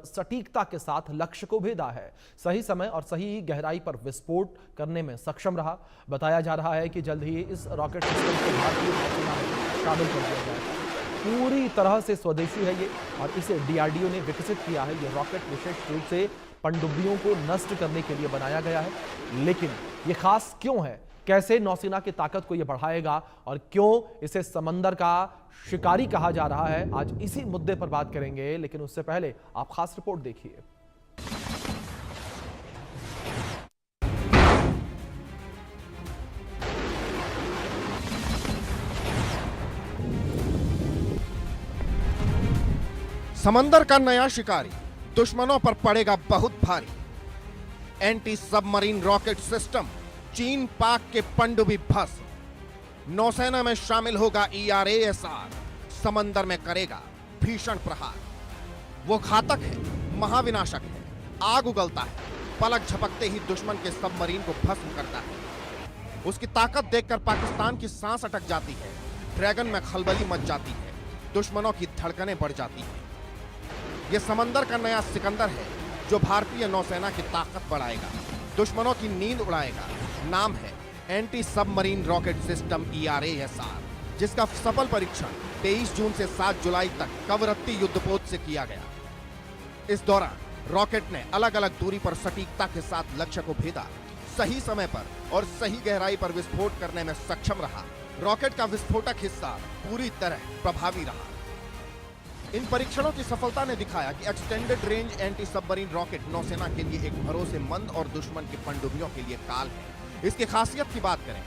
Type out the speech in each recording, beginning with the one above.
सटीकता के साथ लक्ष्य को भेदा है। सही समय और सही गहराई पर विस्फोट करने में सक्षम रहा। बताया जा रहा है कि जल्द ही इस रॉकेट सिस्टम को भारतीय नौसेना में शामिल कर दिया जाएगा। पूरी तरह से स्वदेशी है ये और इसे डीआरडीओ ने विकसित किया है। ये रॉकेट विशेष रूप से पनडुब्बियों को नष्ट करने के लिए बनाया गया है। लेकिन ये खास क्यों है, कैसे नौसेना की ताकत को यह बढ़ाएगा और क्यों इसे समंदर का शिकारी कहा जा रहा है, आज इसी मुद्दे पर बात करेंगे। लेकिन उससे पहले आप खास रिपोर्ट देखिए। समंदर का नया शिकारी दुश्मनों पर पड़ेगा बहुत भारी। एंटी सबमरीन रॉकेट सिस्टम, चीन पाक के पनडुब्बी भस्म। नौसेना में शामिल होगा ERASR, समंदर में करेगा भीषण प्रहार। वो घातक है, महाविनाशक है, आग उगलता है, पलक झपकते ही दुश्मन के सबमरीन को भस्म करता है। उसकी ताकत देखकर पाकिस्तान की सांस अटक जाती है, ड्रैगन में खलबली मच जाती है, दुश्मनों की धड़कनें बढ़ जाती हैं। यह समंदर का नया सिकंदर है जो भारतीय नौसेना की ताकत बढ़ाएगा, दुश्मनों की नींद उड़ाएगा। नाम है anti submarine rocket system ERASR, जिसका सफल परीक्षण 23 जून से 7 जुलाई तक कवरत्ती युद्धपोत से किया गया। इस दौरान रॉकेट ने अलग अलग दूरी पर सटीकता के साथ लक्ष्य को भेदा, सही समय पर और सही गहराई पर विस्फोट करने में सक्षम रहा। रॉकेट का विस्फोटक हिस्सा पूरी तरह प्रभावी रहा। इन परीक्षणों की सफलता ने दिखाया कि extended range anti submarine rocket नौसेना के लिए एक भरोसेमंद और दुश्मन की पनडुब्बियों के लिए काल है। इसकी खासियत की बात करें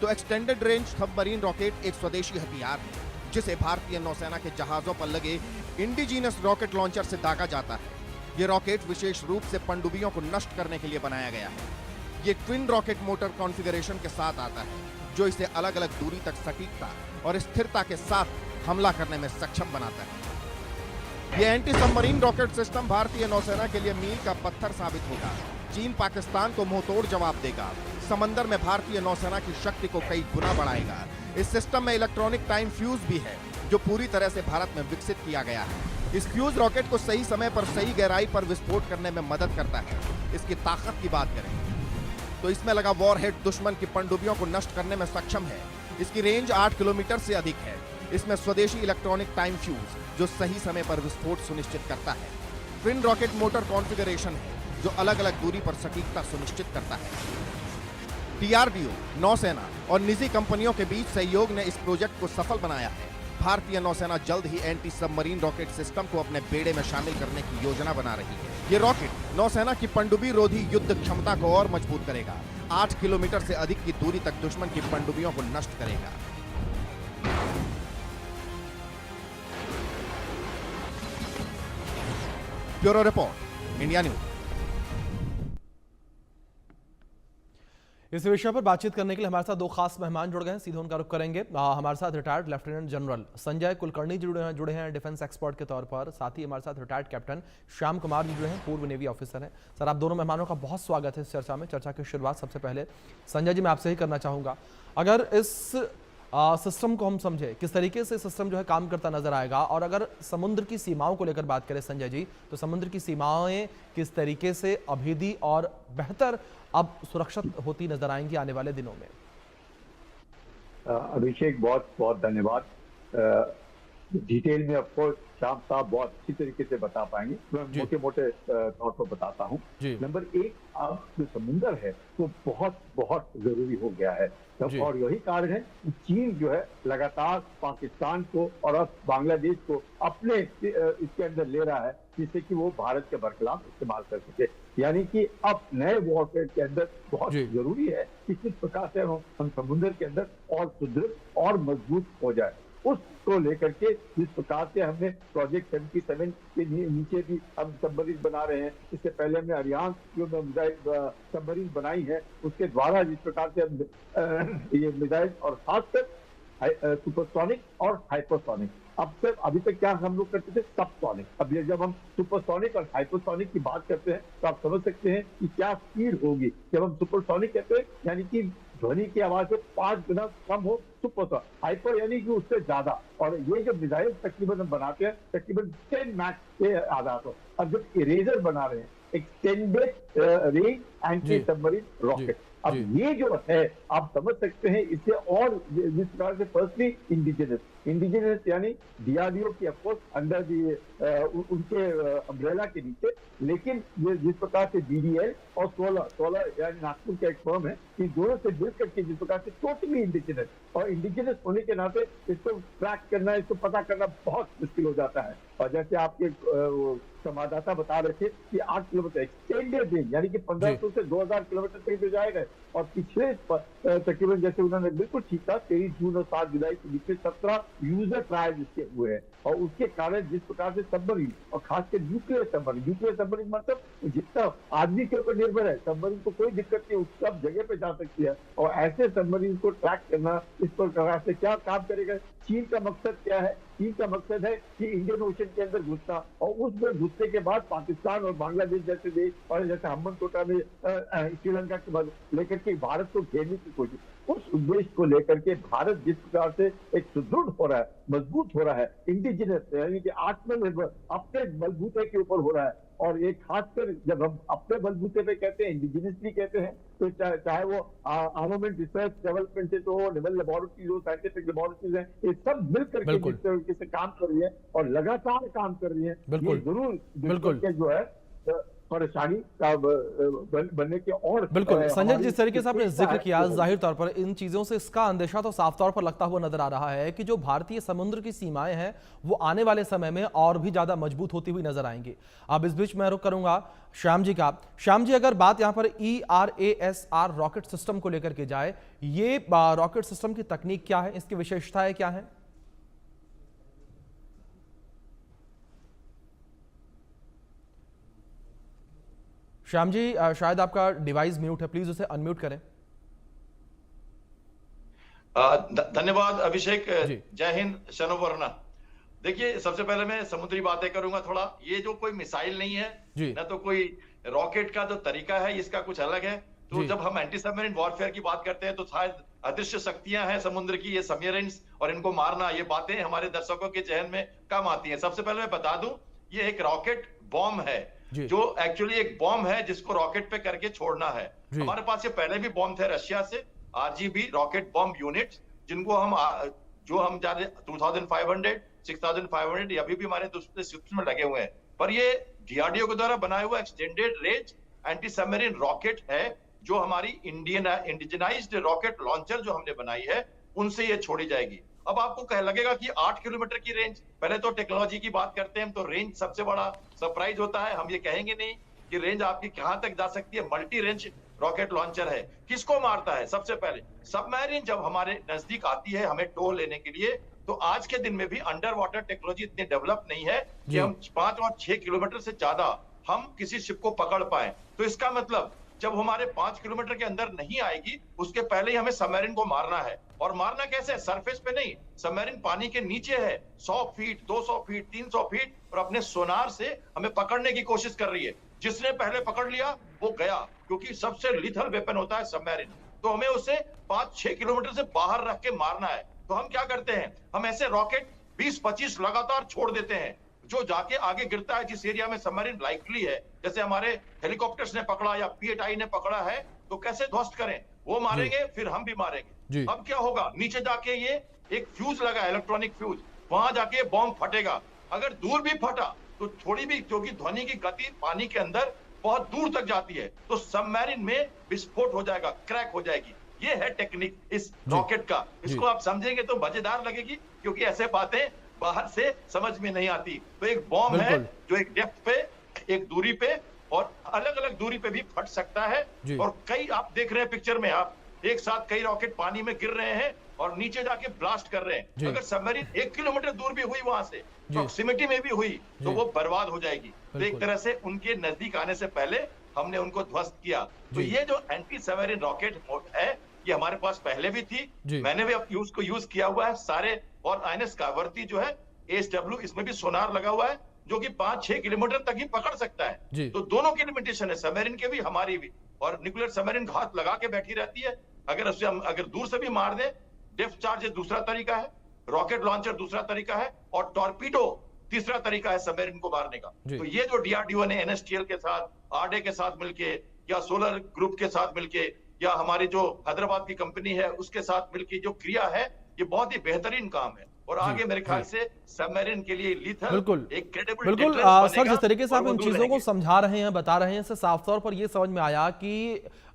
तो एक्सटेंडेड रेंज सबमरीन रॉकेट एक स्वदेशी हथियार है जिसे भारतीय नौसेना के जहाजों पर लगे इंडिजीनस रॉकेट लॉन्चर से दागा जाता है। ये रॉकेट विशेष रूप से पनडुब्बियों को नष्ट करने के लिए बनाया गया है। ये ट्विन रॉकेट मोटर कॉन्फ़िगरेशन के साथ आता है जो इसे अलग अलग दूरी तक सटीकता और स्थिरता के साथ हमला करने में सक्षम बनाता है। यह एंटी सबमरीन रॉकेट सिस्टम भारतीय नौसेना के लिए मील का पत्थर साबित होगा। चीन पाकिस्तान को मुंहतोड़ जवाब देगा, समंदर में भारतीय नौसेना की शक्ति को कई गुना बढ़ाएगा। इस सिस्टम में इलेक्ट्रॉनिक टाइम फ्यूज भी है जो पूरी तरह से भारत में विकसित किया गया है। इस फ्यूज रॉकेट को सही समय पर सही गहराई पर विस्फोट करने में मदद करता है। इसकी ताकत की बात करें तो इसमें लगा वॉरहेड दुश्मन की पनडुब्बियों को नष्ट करने में सक्षम है। इसकी रेंज 8 किलोमीटर से अधिक है। इसमें स्वदेशी इलेक्ट्रॉनिक टाइम फ्यूज जो सही समय पर विस्फोट सुनिश्चित करता है। ट्विन रॉकेट मोटर कॉन्फ़िगरेशन है जो अलग अलग दूरी पर सटीकता सुनिश्चित करता है। DRDO, नौसेना और निजी कंपनियों के बीच सहयोग ने इस प्रोजेक्ट को सफल बनाया है। भारतीय नौसेना जल्द ही एंटी सबमरीन रॉकेट सिस्टम को अपने बेड़े में शामिल करने की योजना बना रही है। ये रॉकेट नौसेना की पनडुब्बी रोधी युद्ध क्षमता को और मजबूत करेगा। 8 किलोमीटर से अधिक की दूरी तक दुश्मन की पनडुब्बियों को नष्ट करेगा। Bureau report, India news. इस विषय पर बातचीत करने के लिए हमारे साथ दो खास मेहमान जुड़ गए हैं, सीधे उनका रुख करेंगे। हमारे साथ retired lieutenant general Sanjay Kulkarni जुड़े हैं डिफेंस एक्सपर्ट के तौर पर। साथ ही हमारे साथ रिटायर्ड कैप्टन श्याम कुमार जी जुड़े हैं, पूर्व नेवी ऑफिसर हैं। सर, आप दोनों मेहमानों का बहुत स्वागत है इस चर्चा में। चर्चा की शुरुआत सबसे पहले संजय जी मैं आपसे ही करना चाहूंगा। अगर इस सिस्टम को हम समझे, किस तरीके से सिस्टम जो है काम करता नजर आएगा, और अगर समुद्र की सीमाओं को लेकर बात करें संजय जी, तो समुद्र की सीमाएं किस तरीके से अभेदी और बेहतर अब सुरक्षित होती नजर आएंगी आने वाले दिनों में? अभिषेक, बहुत बहुत धन्यवाद। डिटेल में ऑफकोर्स श्याम साहब बहुत अच्छी तरीके से बता पाएंगे, मैं मोटे मोटे तौर पर बताता हूँ। नंबर 1, अब जो समुंदर है वो बहुत बहुत जरूरी हो गया है, और यही कारण है कि चीन जो है लगातार पाकिस्तान को और अब बांग्लादेश को अपने इसके अंदर ले रहा है, जिससे कि वो भारत के बरखिलाफ इस्तेमाल कर सके। यानी कि अब नए वॉरफेयर के अंदर बहुत जरूरी है कि किस प्रकार से हम समुद्र के अंदर और सुदृढ़ और मजबूत हो जाए। उसको लेकर के जिस प्रकार से हमने प्रोजेक्ट 77 के नीचे भी हम सबमरीन बना रहे हैं, इससे पहले हमने अरियान जो सबमरीन बनाई है उसके द्वारा जिस प्रकार से हम ये मिसाइल और खासकर सुपरसोनिक और हाइपरसोनिक, अभी तक क्या हम लोग करते थे सबसोनिक, अब ये जब हम सुपरसोनिक और हाइपरसोनिक की बात करते हैं तो आप समझ सकते हैं कि क्या स्पीड होगी। जब हम सुपरसोनिक कहते हैं यानी कि ध्वनि की आवाज से 5 गुना कम हो, सुपर हाइपर यानी कि उससे ज्यादा। और ये जो मिसाइल तकरीबन हम बनाते हैं तकरीबन 10 मैच के आधार पर। अब जब इरेजर बना रहे हैं extended range anti submarine rocket, अब ये जो है आप समझ सकते हैं इससे और जिस प्रकार से फर्स्टली इंडिजिनस यानी डीआरडीओ की ऑफकोर्स अंडर उनके अम्ब्रेला के नीचे, लेकिन ये जिस प्रकार से डीडीएल और सोलर यानी नागपुर का एक फर्म है, कि दोनों से मिल करके जिस प्रकार से टोटली इंडिजिनस, और इंडिजिनस होने के नाते इसको ट्रैक करना, इसको पता करना बहुत मुश्किल हो जाता है। और जैसे आपके संवाददाता बता रहे थे कि 8 किलोमीटर एक्सटेंडेड रेंज यानी कि 1500 से 2000 किलोमीटर तक जाएगा। और पिछले तकरीबन जैसे उन्होंने बिल्कुल ठीक था 23 जून और 7 जुलाई के बीच में 17 यूजर ट्रायल इसके हुए हैं। और उसके कारण जिस प्रकार से सबमरीन और खासकर न्यूक्लियर सबमरीन मतलब जितना आदमी के ऊपर निर्भर है, सबमरीन को कोई दिक्कत नहीं, सब जगह पे जा सकती है। और ऐसे सबमरीन को ट्रैक करना, इस प्रकार से क्या काम करेगा। चीन का मकसद क्या है? चीन का मकसद है कि इंडियन ओशन के अंदर घुसना, और उसमें घुसने के बाद पाकिस्तान और बांग्लादेश जैसे देश और जैसे हम्बनटोटा में श्रीलंका के लेकर के भारत को घेरने की कोशिश, उस उद्देश्य को लेकर के भारत जिस प्रकार से एक सुदृढ़ हो रहा है, मजबूत हो रहा है, इंडिजिनस यानी कि आत्मनिर्भर अपने बलबूते के ऊपर हो रहा है। और एक खासकर जब हम अपने बलबूते पे कहते हैं, इंडिजिनसली कहते हैं, तो चाहे वो आर्मामेंट रिसर्च डेवलपमेंट से तो नेवल लेबोरेटरीज हो, साइंटिफिक लेबोरेटरीज हैं, ये सब मिल करके जिस तरीके से काम कर रही है और लगातार काम कर रही है, ये जरूर जो है परेशानी का बनने के। और बिल्कुल संजय, जिस तरीके से आपने जिक्र किया, जाहिर तौर पर इन चीजों से इसका अंदेशा तो साफ तौर पर लगता हुआ नजर आ रहा है कि जो भारतीय समुद्र की सीमाएं हैं वो आने वाले समय में और भी ज्यादा मजबूत होती हुई नजर आएंगी। अब इस बीच मैं रुख करूंगा श्याम जी का। श्याम जी, अगर बात यहां पर ERASR रॉकेट सिस्टम को लेकर के जाए, ये रॉकेट सिस्टम की तकनीक क्या है, इसकी विशेषताएं क्या है? श्याम जी, शायद आपका डिवाइस म्यूट है, प्लीज उसे अनम्यूट करें। धन्यवाद अभिषेक, जय हिंद, शनोवरना। देखिए, सबसे पहले मैं समुद्री बातें करूंगा थोड़ा। ये जो कोई मिसाइल नहीं है, ना तो कोई रॉकेट का जो तरीका है इसका कुछ अलग है। तो जब हम एंटी सबमरीन वॉरफेयर की बात करते हैं तो शायद अदृश्य शक्तियां हैं समुद्र की, ये सबमरीन्स, और इनको मारना, ये बातें हमारे दर्शकों के जहन में कम आती हैं। सबसे पहले मैं बता दूं, ये एक रॉकेट बॉम्ब है, जो एक्चुअली एक बॉम्ब है जिसको रॉकेट पे करके छोड़ना है। हमारे पास ये पहले भी बॉम्ब थे रशिया से, RGB रॉकेट बॉम्ब यूनिट, जिनको हम 2500, 6500 ये अभी भी हमारे दूसरे शिप्स में लगे हुए हैं। पर ये DRDO के द्वारा बनाया हुआ extended range anti submarine rocket है, जो हमारी इंडिजिनाइज्ड रॉकेट लॉन्चर जो हमने बनाई है उनसे ये छोड़ी जाएगी। अब आपको लगेगा कि 8 किलोमीटर की रेंज, पहले तो टेक्नोलॉजी की बात करते हैं तो रेंज सबसे बड़ा सरप्राइज होता है। हम ये कहेंगे नहीं कि रेंज आपकी कहां तक जा सकती है। मल्टी रेंज रॉकेट लॉन्चर है। किसको मारता है? सबसे पहले सबमरीन जब हमारे नजदीक आती है हमें टो लेने के लिए, तो आज के दिन में भी अंडर वाटर टेक्नोलॉजी इतनी डेवलप नहीं है कि हम 5 और 6 किलोमीटर से ज्यादा हम किसी शिप को पकड़ पाए। तो इसका मतलब जब हमारे 5 किलोमीटर के अंदर नहीं आएगी, उसके पहले ही हमें सबमरीन को मारना है। और मारना कैसे? सरफेस पे नहीं, सबमरीन पानी के नीचे है, 100 फीट, 200 फीट, 300 फीट, और अपने सोनार से हमें पकड़ने की कोशिश कर रही है। जिसने पहले पकड़ लिया वो गया, क्योंकि सबसे लिथल वेपन होता है सबमरीन। तो हमें उसे 5-6 किलोमीटर से बाहर रख के मारना है। तो हम क्या करते हैं, हम ऐसे रॉकेट 20-25 लगातार छोड़ देते हैं, जो जाके आगे गिरता है जिस एरिया में सबमरीन लाइकली है। जैसे हमारे हेलीकॉप्टर्स ने पकड़ा या PATI ने पकड़ा है, तो कैसे ध्वस्त करें, वो मारेंगे, फिर हम भी मारेंगे। अब क्या होगा, नीचे जाके ये एक फ्यूज लगा, इलेक्ट्रॉनिक फ्यूज, वहां जाके बॉम्ब फटेगा। अगर दूर भी फटा तो थोड़ी भी, क्योंकि ध्वनि की गति पानी के अंदर बहुत दूर तक जाती है, तो सबमरीन में विस्फोट हो जाएगा, क्रैक हो जाएगी। ये है टेक्निक इस रॉकेट का। इसको आप समझेंगे तो मजेदार लगेगी, क्योंकि ऐसे बातें बाहर से समझ में नहीं आती। तो एक बॉम्ब है जो एक डेप्थ पे, एक दूरी पे और अलग अलग दूरी पे भी फट सकता है। और कई आप देख रहे हैं पिक्चर में, आप एक साथ कई रॉकेट पानी में गिर रहे हैं और नीचे जाके ब्लास्ट कर रहे हैं। अगर सबमरीन 1 किलोमीटर दूर भी हुई, वहां से प्रॉक्सिमिटी में भी हुई, तो वो बर्बाद हो जाएगी। तो एक तरह से उनके नजदीक आने से पहले हमने उनको ध्वस्त किया। तो ये जो एंटी सबमरीन रॉकेट है, ये हमारे पास पहले भी थी, मैंने भी अब उसको यूज किया हुआ है सारे। और INS कावर्ती जो है ASW, इसमें भी सोनार लगा हुआ है, जो कि 5-6 किलोमीटर तक ही पकड़ सकता है। तो दोनों की लिमिटेशन है, सबमरीन के भी हमारी भी। और न्यूक्लियर सबमरीन घात लगा के बैठी रहती है, अगर उससे हम अगर दूर से भी मार दें, डेप्थ चार्जेस दूसरा तरीका है, रॉकेट लॉन्चर दूसरा तरीका है, और टॉर्पीडो तीसरा तरीका है सबमरीन को मारने का। तो ये जो डीआरडीओ ने एनएसटीएल के साथ, आरडे के साथ मिलके, या सोलर ग्रुप के साथ मिलके, या हमारी जो हैदराबाद की कंपनी है उसके साथ मिलके जो क्रिया है, ये बहुत ही बेहतरीन काम है। और आगे मेरे ख्याल से सबमरीन के लिए लीथल बिल्कुल एक क्रेडिबल बिल्कुल सर, जिस तरीके से आप इन चीजों को समझा रहे हैं, बता रहे हैं, इससे साफ तौर पर यह समझ में आया कि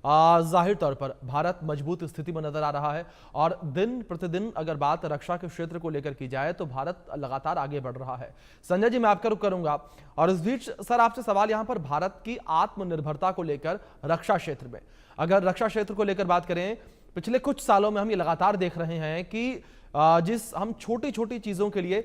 जाहिर तौर पर भारत मजबूत स्थिति में नजर आ रहा है, और दिन प्रतिदिन अगर बात रक्षा के क्षेत्र को लेकर की जाए तो भारत लगातार आगे बढ़ रहा है। संजय जी, मैं आपका रुख करूंगा, और इस बीच सर आपसे सवाल यहां पर भारत की आत्मनिर्भरता को लेकर रक्षा क्षेत्र में, अगर रक्षा क्षेत्र को लेकर बात करें, पिछले कुछ सालों में हम ये लगातार देख रहे हैं कि जिस हम छोटी छोटी चीजों के लिए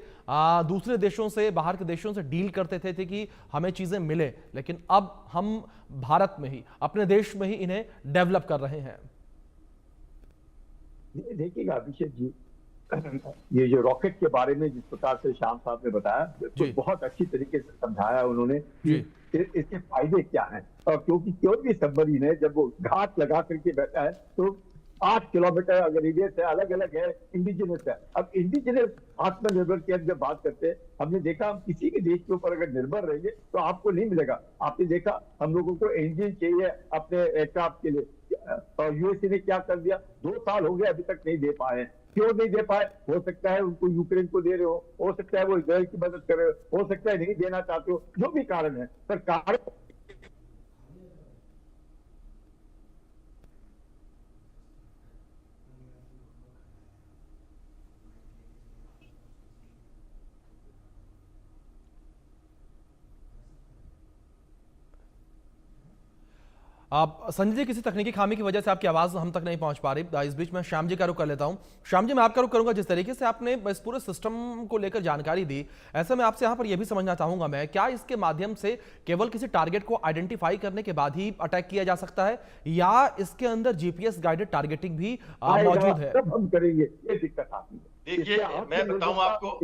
दूसरे देशों से, बाहर के देशों से डील करते थे कि हमें चीजें मिले, लेकिन अब हम भारत में ही, अपने देश में ही इन्हें डेवलप कर रहे हैं। देखिएगा अभिषेक जी, ये जो रॉकेट के बारे में जिस प्रकार से श्याम साहब ने बताया, तो बहुत अच्छी तरीके से समझाया उन्होंने कि इसके फायदे क्या हैं। और क्योंकि कोई भी सबमरीन है जब वो घात लगा करके बैठा है तो 8 किलोमीटर अगर रेडियस है, अलग अलग है, इंडिजिनस है। अब इंडिजिनस आत्मनिर्भर की जब बात करते हैं, हमने देखा हम किसी के देश के ऊपर अगर निर्भर रहेंगे तो आपको नहीं मिलेगा। आपने देखा हम लोगों को इंजन चाहिए अपने एयरक्राफ्ट के लिए, और यूएसए ने क्या कर दिया, 2 साल हो गए अभी तक नहीं दे पाए। क्यों नहीं दे पाए? हो सकता है उनको यूक्रेन को दे रहे हो सकता है वो इजराइल की मदद कर रहे हो सकता है नहीं देना चाहते हो, जो भी कारण है सरकार आप संजय जी, किसी तकनीकी खामी की वजह से आपकी आवाज हम तक नहीं पहुंच पा रही। इस बीच में श्याम जी का रुख कर लेता हूं। श्याम जी, मैं आपका रुख करूंगा, जिस तरीके से आपने इस पूरे सिस्टम को लेकर जानकारी दी, ऐसे में आपसे यहां पर यह भी समझना चाहूंगा मैं, क्या इसके माध्यम से केवल किसी टारगेट को आइडेंटिफाई करने के बाद ही अटैक किया जा सकता है, या इसके अंदर जीपीएस गाइडेड टारगेटिंग भी मौजूद है? हम करेंगे, ये दिक्कत आती है। देखिए मैं बताऊं आपको,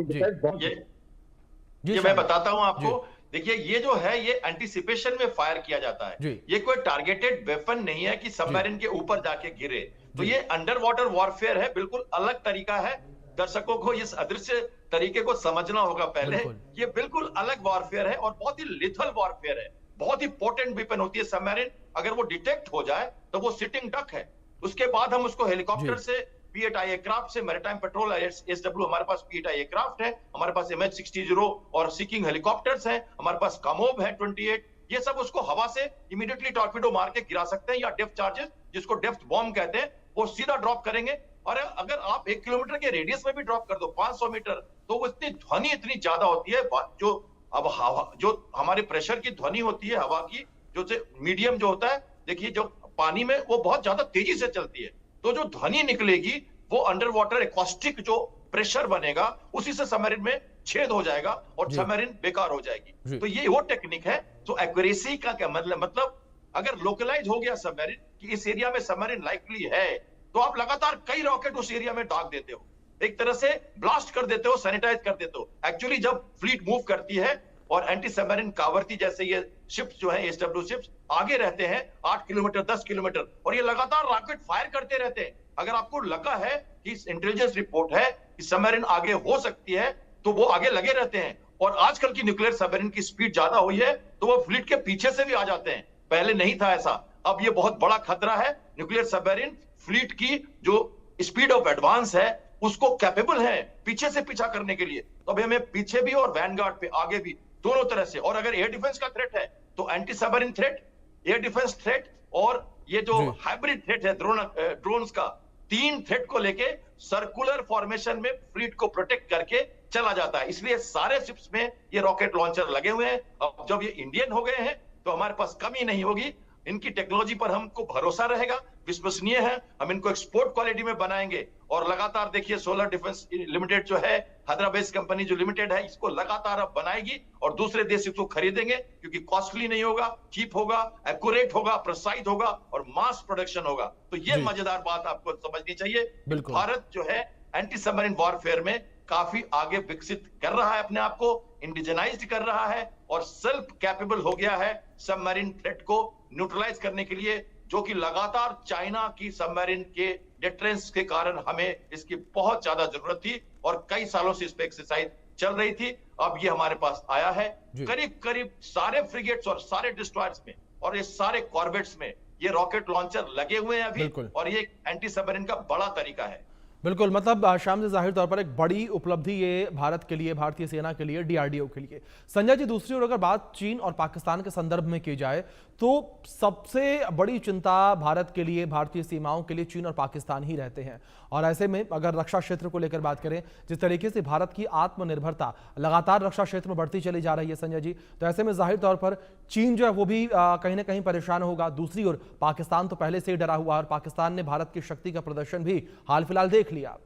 ये मैं बताता हूं आपको। देखिए ये जो है ये एंटीसिपेशन में फायर किया जाता है, ये कोई टारगेटेड वेपन नहीं है कि सबमरीन के ऊपर जाके गिरे। तो ये अंडर वाटर वॉरफेयर है, बिल्कुल अलग तरीका है। दर्शकों को इस अदृश्य तरीके को समझना होगा पहले। ये बिल्कुल अलग वॉरफेयर है और बहुत ही लिथल वॉरफेयर है। बहुत ही पोटेंट वेपन होती है सबमरीन। अगर वो डिटेक्ट हो जाए तो वो सिटिंग डक है। उसके बाद हम उसको हेलीकॉप्टर से, P8I एयरक्राफ्ट से, मैरीटाइम पेट्रोल SW, हमारे पास P8I एयरक्राफ्ट है, हमारे पास MH-60 और सीकिंग हेलीकॉप्टर्स हैं, हमारे पास कामोब है 28, ये सब उसको हवा से इमीडिएटली टॉर्पीडो मार के गिरा सकते हैं, या डेप्थ चार्जेस जिसको डेप्थ बॉम्ब कहते हैं, वो सीधा ड्रॉप करेंगे। और अगर आप 1 किलोमीटर के रेडियस में भी ड्रॉप कर दो, 500 मीटर, तो वो इतनी ध्वनि इतनी ज्यादा होती है, जो अब हवा, जो हमारे प्रेशर की ध्वनि होती है हवा की, जो मीडियम जो होता है, देखिए जो पानी में वो बहुत ज्यादा तेजी से चलती है, तो जो ध्वनि निकलेगी वो अंडर वाटर एकॉस्टिक जो प्रेशर बनेगा उसी से सबमरीन में छेद हो जाएगा और सबमरीन बेकार हो जाएगी। तो ये वो टेक्निक है। तो एक्यूरेसी का क्या मतलब अगर लोकलाइज हो गया सबमरीन कि इस एरिया में सबमरीन लाइकली है, तो आप लगातार कई रॉकेट उस एरिया में दाग देते हो, एक तरह से ब्लास्ट कर देते हो, सैनिटाइज कर देते हो। एक्चुअली जब फ्लीट मूव करती है और एंटी सबमरीन कावरती जैसे ये शिप्स जो है SW शिप्स आगे रहते हैं 8 किलोमीटर 10 किलोमीटर, और ये लगातार रॉकेट फायर करते रहते हैं। अगर आपको लगा है कि इंटेलिजेंस रिपोर्ट है कि सबमरीन आगे हो सकती है, तो वो आगे लगे रहते हैं। और आजकल की न्यूक्लियर सबमरीन की स्पीड ज्यादा हुई है, तो वो फ्लीट के पीछे से भी आ जाते हैं। पहले नहीं था ऐसा। अब ये बहुत बड़ा खतरा है। न्यूक्लियर सबमरीन फ्लीट की जो स्पीड ऑफ एडवांस है उसको कैपेबल है पीछे से पीछा करने के लिए। तो अभी हमें पीछे भी और वैनगार्ड पे आगे भी दोनों तरह से। और अगर एयर डिफेंस का थ्रेट है तो anti submarine threat, air defence threat, और ये जो हाइब्रिड थ्रेट है ड्रोन्स का, 3 थ्रेट को लेके सर्कुलर फॉर्मेशन में फ्लीट को प्रोटेक्ट करके चला जाता है। इसलिए सारे शिप्स में ये रॉकेट लॉन्चर लगे हुए हैं। अब जब ये इंडियन हो गए हैं तो हमारे पास कमी नहीं होगी। इनकी टेक्नोलॉजी पर हमको भरोसा रहेगा, विश्वसनीय है। हम इनको एक्सपोर्ट क्वालिटी में बनाएंगे। और लगातार देखिए सोलर डिफेंस लिमिटेड जो है, हैदराबाद कंपनी जो लिमिटेड है, इसको लगातार अब बनाएगी और दूसरे देश इसको खरीदेंगे, क्योंकि कॉस्टली नहीं होगा, चीप होगा, एक्यूरेट होगा, प्रिसाइज होगा और मास प्रोडक्शन होगा। तो ये मजेदार बात आपको समझनी चाहिए। भारत जो है एंटी सबमरीन वॉरफेयर में काफी आगे विकसित कर रहा है, अपने आप को इंडिजनाइज्ड कर रहा है और सेल्फ कैपेबल हो गया है सबमरीन थ्रेट को न्यूट्रलाइज करने के लिए, जो कि लगातार चाइना की सबमरीन के डिटरेंस के कारण हमें इसकी बहुत ज्यादा जरूरत थी और कई सालों से इस पे एक्सरसाइज चल रही थी। अब ये हमारे पास आया है। करीब करीब सारे फ्रिगेट्स और सारे डिस्ट्रॉयर्स में और ये सारे कॉर्वेट्स में ये रॉकेट लॉन्चर लगे हुए हैं अभी, और ये एंटी सबमरीन का बड़ा तरीका है। बिल्कुल, मतलब शाम से जाहिर तौर पर एक बड़ी उपलब्धि ये भारत के लिए, भारतीय सेना के लिए, डीआरडीओ के लिए। संजय जी, दूसरी ओर अगर बात चीन और पाकिस्तान के संदर्भ में की जाए तो सबसे बड़ी चिंता भारत के लिए, भारतीय सीमाओं के लिए चीन और पाकिस्तान ही रहते हैं। और ऐसे में अगर रक्षा क्षेत्र को लेकर बात करें, जिस तरीके से भारत की आत्मनिर्भरता लगातार रक्षा क्षेत्र में बढ़ती चली जा रही है संजय जी, तो ऐसे में जाहिर तौर पर चीन जो है वो भी कहीं ना कहीं परेशान होगा। दूसरी ओर पाकिस्तान तो पहले से ही डरा हुआ, और पाकिस्तान ने भारत की शक्ति का प्रदर्शन भी हाल फिलहाल देख लिया।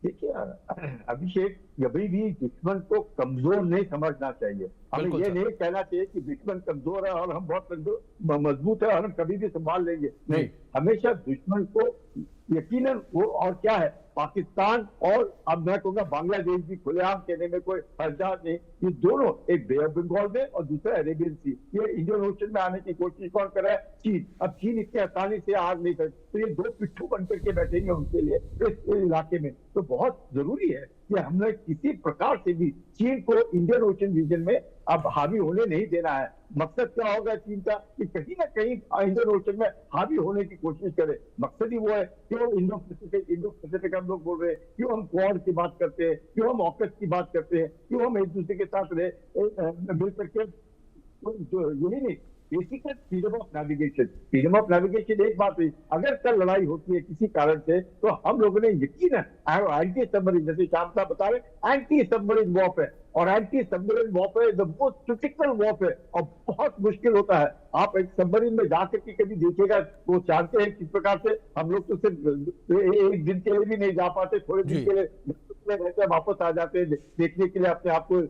देखिए अभिषेक, कभी भी दुश्मन को कमजोर नहीं समझना चाहिए। हमें ये नहीं कहना चाहिए कि दुश्मन कमजोर है और हम बहुत मजबूत है और हम कभी भी संभाल लेंगे। नहीं, हमेशा दुश्मन को यकीनन वो, और क्या है, पाकिस्तान और अब मैं कहूँगा बांग्लादेश भी खुलेआम कहने में कोई हर्जात नहीं, ये दोनों, एक बे ऑफ बंगाल में और दूसरा अरेबियन सी, ये इंडियन ओशन में आने की कोशिश कौन कर रहा है? चीन। अब चीन इतनी आसानी से आ नहीं सकती, तो ये दो पिट्ठू बनकर के बैठेंगे उनके लिए इस इलाके में। तो बहुत जरूरी है कि हमने किसी प्रकार से भी चीन को इंडियन ओशन रीजन में अब हावी होने नहीं देना है। मकसद क्या होगा चीन का कि कहीं ना कहीं इंडियन ओशन में हावी होने की कोशिश करे। मकसद ही वो है। क्यों इंडो पैसिफिक हम लोग बोल रहे हैं, क्यों हम क्वाड की बात करते हैं, क्यों हम ऑकस की बात करते हैं, क्यों हम एक दूसरे के साथ मिल करके, यही नहीं, basically freedom of navigation. Freedom of navigation एक बात हुई, अगर कल लड़ाई होती है किसी कारण से, तो हम लोगों ने यकीन एंटी सबमरीन, जैसे श्याम साहब बता रहे, एंटी सबमरीन वॉरफेयर, और anti submarine warfare the most critical warfare, और बहुत मुश्किल होता है। आप एक सबमरीन में जाकर के कभी देखिएगा, वो जानते हैं किस प्रकार से हम लोग तो सिर्फ एक दिन के लिए भी नहीं जा पाते, थोड़े दिन के लिए रहते, वापस आ जाते हैं देखने के लिए अपने आप को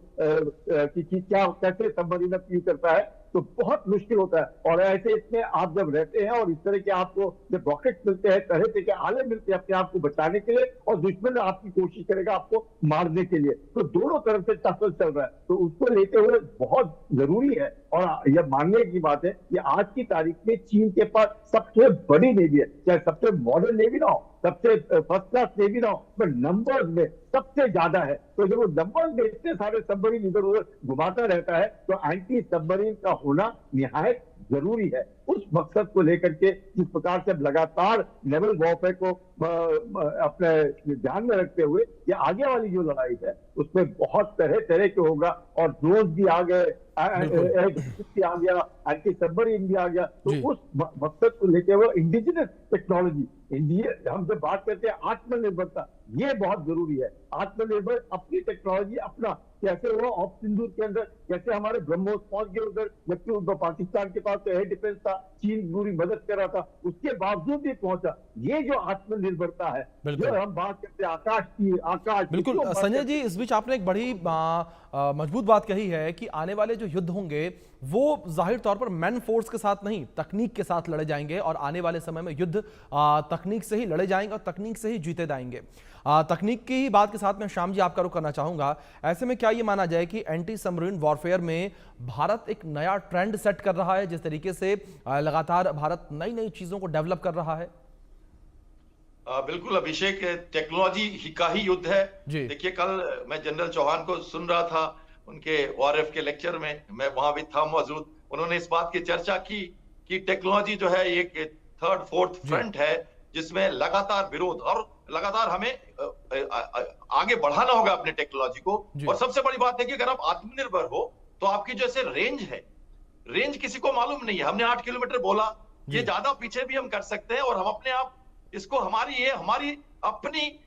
कि क्या कैसे सबमरीन अपील करता है। तो बहुत मुश्किल होता है। और ऐसे इसमें आप जब रहते हैं और इस तरह के आपको जब रॉकेट मिलते हैं, तरह तरह के आले मिलते हैं अपने आप को बचाने के लिए, और दुश्मन आपकी कोशिश करेगा आपको मारने के लिए, तो दोनों तरफ से टसल चल रहा है। तो उसको लेते हुए बहुत जरूरी है, और यह मानने की बात है कि आज की तारीख में चीन के पास सबसे बड़ी नेवी है, चाहे सबसे मॉडर्न नेवी ना हो, सबसे फर्स्ट क्लास नेवी ना हो, पर नंबर्स में सबसे ज्यादा है। तो जब वो नंबर्स में इतने सारे सबमरीन इधर उधर घुमाता रहता है, तो एंटी सबमरीन का होना निहायत जरूरी है। उस मकसद को लेकर के जिस प्रकार से लगातार नेवल वॉरफेयर को अपने ध्यान में रखते हुए ये आगे वाली जो लड़ाई है उसमें बहुत तरह तरह के होगा, और ड्रोन भी आ गए, आ गया, एंटी सबमरीन भी आ गया। तो उस मकसद को लेते हुए इंडिजिनस टेक्नोलॉजी, इंडिया, हम जब बात करते हैं आत्मनिर्भरता, ये बहुत जरूरी है। आत्मनिर्भर, अपनी टेक्नोलॉजी अपना, कैसे वो ऑफ सिंदूर के अंदर कैसे हमारे ब्रह्मोस पहुंच गए उधर, जबकि पाकिस्तान के पास तो एयर डिफेंस था, चीन पूरी मदद कर रहा था, उसके बावजूद भी पहुंचा। ये जो आत्मनिर्भरता है, जो हम बात करते हैं आकाश की, आकाश। बिल्कुल संजय जी, इस बीच आपने एक बड़ी मजबूत बात कही है कि आने वाले जो युद्ध होंगे वो जाहिर तौर पर मैन फोर्स के साथ नहीं, तकनीक के साथ लड़े जाएंगे, और आने वाले समय में युद्ध तकनीक से ही लड़े जाएंगे और तकनीक से ही जीते जाएंगे। तकनीक की ही बात के साथ में श्याम जी आपका रुख करना चाहूंगा। ऐसे में क्या ये माना जाए कि एंटी सबमरीन वॉरफेयर में भारत एक नया ट्रेंड सेट कर रहा है, जिस तरीके से लगातार भारत नई नई चीजों को डेवलप कर रहा है? बिल्कुल अभिषेक, टेक्नोलॉजी का ही युद्ध है। देखिए, कल मैं जनरल चौहान को सुन रहा था, उनके वारएफ के लेक्चर में, मैं वहां भी था मौजूद। उन्होंने इस बात की चर्चा की कि टेक्नोलॉजी जो है एक थर्ड फोर्थ फ्रंट है, जिसमें लगातार विरोध, और लगातार हमें आगे बढ़ाना होगा अपने टेक्नोलॉजी को। और सबसे बड़ी बात है कि अगर आप आत्मनिर्भर हो तो आपकी जैसे रेंज है, रेंज किसी को मालूम नहीं है। हमने 8 किलोमीटर बोला, ये ज्यादा पीछे भी हम कर सकते हैं, और हम अपने आप इसको, हमारी अपनी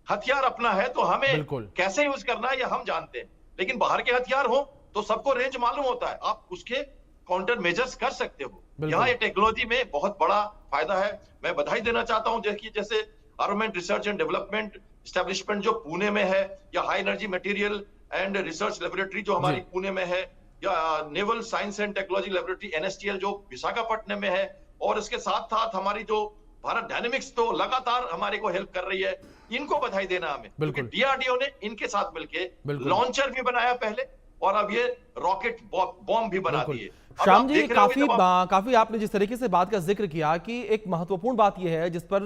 हथियार अपना है, तो हमें कैसे यूज करना है ये हम जानते हैं। लेकिन बाहर के हथियार हो तो सबको रेंज मालूम होता है, आप उसके काउंटर मेजर्स कर सकते हो। यहाँ ये टेक्नोलॉजी में बहुत बड़ा फायदा है। मैं बधाई देना चाहता हूँ जैसे armament research and development establishment जो पुणे में है, या high energy material and research laboratory जो हमारी पुणे में है, या naval science and technology laboratory NSTL जो विशाखापट्टनम में है, और इसके साथ साथ हमारी जो भारत डायनेमिक्स तो लगातार हमारे को हेल्प कर रही है। इनको बधाई देना हमें, क्योंकि DRDO ने इनके साथ मिलके लॉन्चर भी बनाया पहले, और अब ये रॉकेट बॉम्ब भी बना दिए। श्याम जी, काफी आपने जिस तरीके से बात का जिक्र किया कि एक महत्वपूर्ण बात यह है जिस पर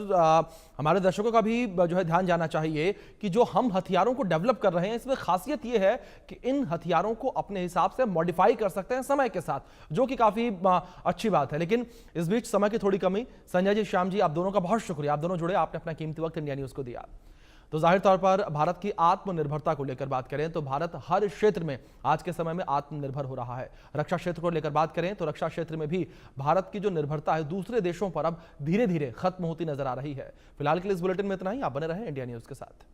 हमारे दर्शकों का भी जो है ध्यान जाना चाहिए कि जो हम हथियारों को डेवलप कर रहे हैं इसमें खासियत यह है कि इन हथियारों को अपने हिसाब से मॉडिफाई कर सकते हैं समय के साथ, जो कि काफी अच्छी बात है। लेकिन इस बीच समय की थोड़ी कमी। संजय जी, श्याम जी, आप दोनों का बहुत शुक्रिया, आप दोनों जुड़े, आपने अपना कीमती वक्त इंडिया न्यूज को दिया। तो जाहिर तौर पर भारत की आत्मनिर्भरता को लेकर बात करें तो भारत हर क्षेत्र में आज के समय में आत्मनिर्भर हो रहा है। रक्षा क्षेत्र को लेकर बात करें तो रक्षा क्षेत्र में भी भारत की जो निर्भरता है दूसरे देशों पर अब धीरे धीरे खत्म होती नजर आ रही है। फिलहाल के लिए इस बुलेटिन में इतना ही। आप बने रहें इंडिया न्यूज के साथ।